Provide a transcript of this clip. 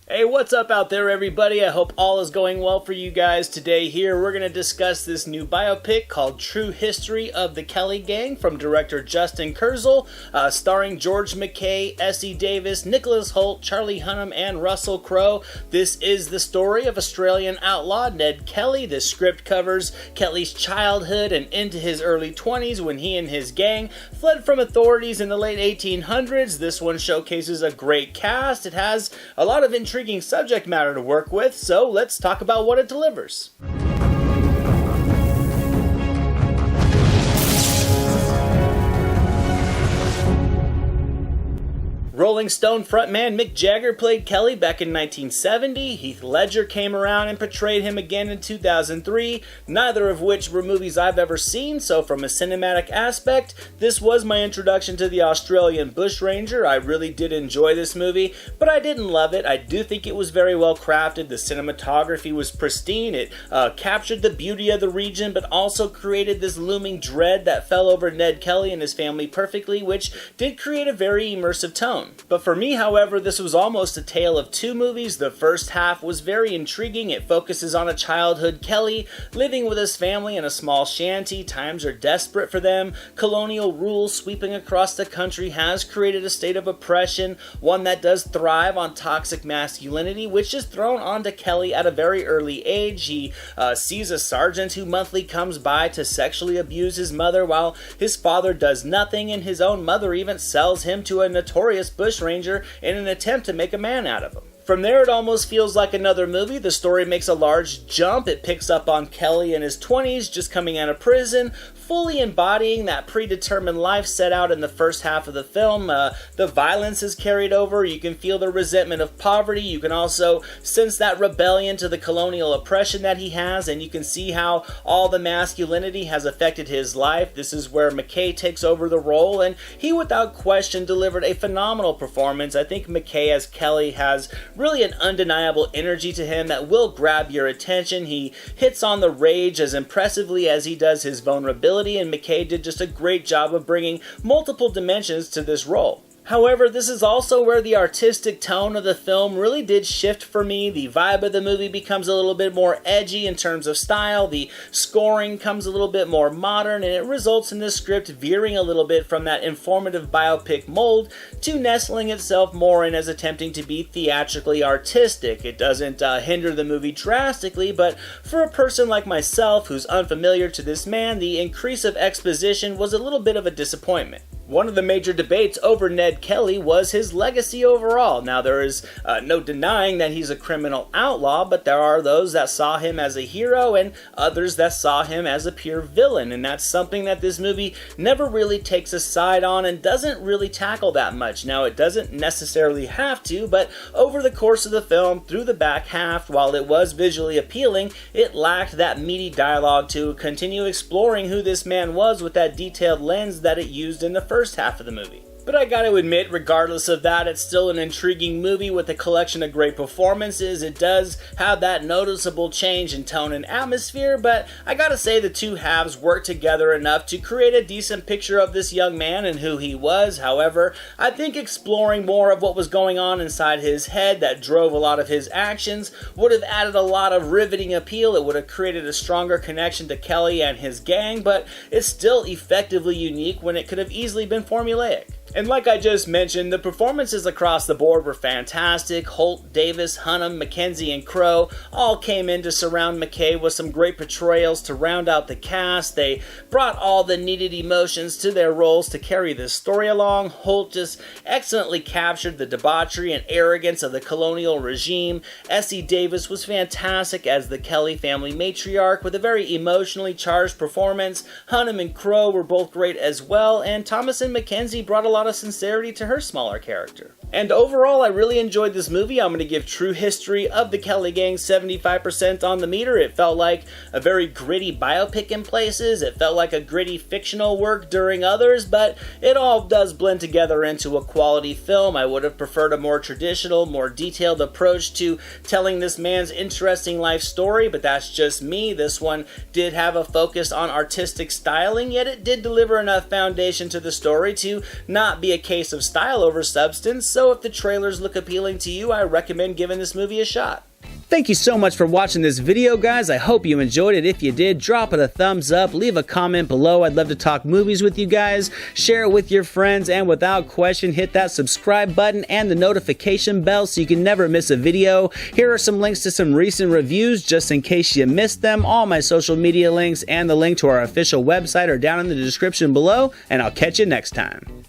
Hey, what's up out there, everybody? I hope all is going well for you guys. Today here, we're going to discuss this new biopic called True History of the Kelly Gang from director Justin Kurzel, starring George MacKay, Essie Davis, Nicholas Hoult, Charlie Hunnam, and Russell Crowe. This is the story of Australian outlaw Ned Kelly. This script covers Kelly's childhood and into his early 20s when he and his gang fled from authorities in the late 1800s. This one showcases a great cast. It has a lot of intriguing subject matter to work with, so let's talk about what it delivers. Rolling Stone frontman Mick Jagger played Kelly back in 1970. Heath Ledger came around and portrayed him again in 2003, neither of which were movies I've ever seen, so from a cinematic aspect, this was my introduction to the Australian bushranger. I really did enjoy this movie, but I didn't love it. I do think it was very well crafted. The cinematography was pristine. It captured the beauty of the region, but also created this looming dread that fell over Ned Kelly and his family perfectly, which did create a very immersive tone. But for me, however, this was almost a tale of two movies. The first half was very intriguing. It focuses on a childhood Kelly living with his family in a small shanty. Times are desperate for them. Colonial rule sweeping across the country has created a state of oppression, one that does thrive on toxic masculinity, which is thrown onto Kelly at a very early age. He sees a sergeant who monthly comes by to sexually abuse his mother while his father does nothing, and his own mother even sells him to a notorious bushranger in an attempt to make a man out of him. From there, it almost feels like another movie. The story makes a large jump. It picks up on Kelly in his 20s, just coming out of prison, fully embodying that predetermined life set out in the first half of the film. The violence is carried over. You can feel the resentment of poverty. You can also sense that rebellion to the colonial oppression that he has, and you can see how all the masculinity has affected his life. This is where MacKay takes over the role, and he, without question, delivered a phenomenal performance. I think MacKay as Kelly has really an undeniable energy to him that will grab your attention. He hits on the rage as impressively as he does his vulnerability, and MacKay did just a great job of bringing multiple dimensions to this role. However, this is also where the artistic tone of the film really did shift for me. The vibe of the movie becomes a little bit more edgy in terms of style. The scoring comes a little bit more modern, and it results in this script veering a little bit from that informative biopic mold to nestling itself more in as attempting to be theatrically artistic. It doesn't hinder the movie drastically, but for a person like myself who's unfamiliar to this man, the increase of exposition was a little bit of a disappointment. One of the major debates over Ned Kelly was his legacy overall. Now, there is no denying that he's a criminal outlaw, but there are those that saw him as a hero and others that saw him as a pure villain, and that's something that this movie never really takes a side on and doesn't really tackle that much. Now, it doesn't necessarily have to, but over the course of the film, through the back half, while it was visually appealing, it lacked that meaty dialogue to continue exploring who this man was with that detailed lens that it used in the first half of the movie. But I gotta admit, regardless of that, it's still an intriguing movie with a collection of great performances. It does have that noticeable change in tone and atmosphere, but I gotta say the two halves work together enough to create a decent picture of this young man and who he was. However, I think exploring more of what was going on inside his head that drove a lot of his actions would have added a lot of riveting appeal. It would have created a stronger connection to Kelly and his gang, but it's still effectively unique when it could have easily been formulaic. And like I just mentioned, the performances across the board were fantastic. Hoult, Davis, Hunnam, McKenzie, and Crowe all came in to surround MacKay with some great portrayals to round out the cast. They brought all the needed emotions to their roles to carry this story along. Hoult just excellently captured the debauchery and arrogance of the colonial regime. Essie Davis was fantastic as the Kelly family matriarch with a very emotionally charged performance. Hunnam and Crowe were both great as well, and Thomasin McKenzie brought a lot of sincerity to her smaller character. And overall, I really enjoyed this movie. I'm going to give True History of the Kelly Gang 75% on the meter. It felt like a very gritty biopic in places. It felt like a gritty fictional work during others, but it all does blend together into a quality film. I would have preferred a more traditional, more detailed approach to telling this man's interesting life story, but that's just me. This one did have a focus on artistic styling, yet it did deliver enough foundation to the story to not be a case of style over substance, so So if the trailers look appealing to you, I recommend giving this movie a shot. Thank you so much for watching this video, guys. I hope you enjoyed it. If you did, drop it a thumbs up, leave a comment below. I'd love to talk movies with you guys. Share it with your friends, and without question, hit that subscribe button and the notification bell so you can never miss a video. Here are some links to some recent reviews just in case you missed them. All my social media links and the link to our official website are down in the description below, and I'll catch you next time.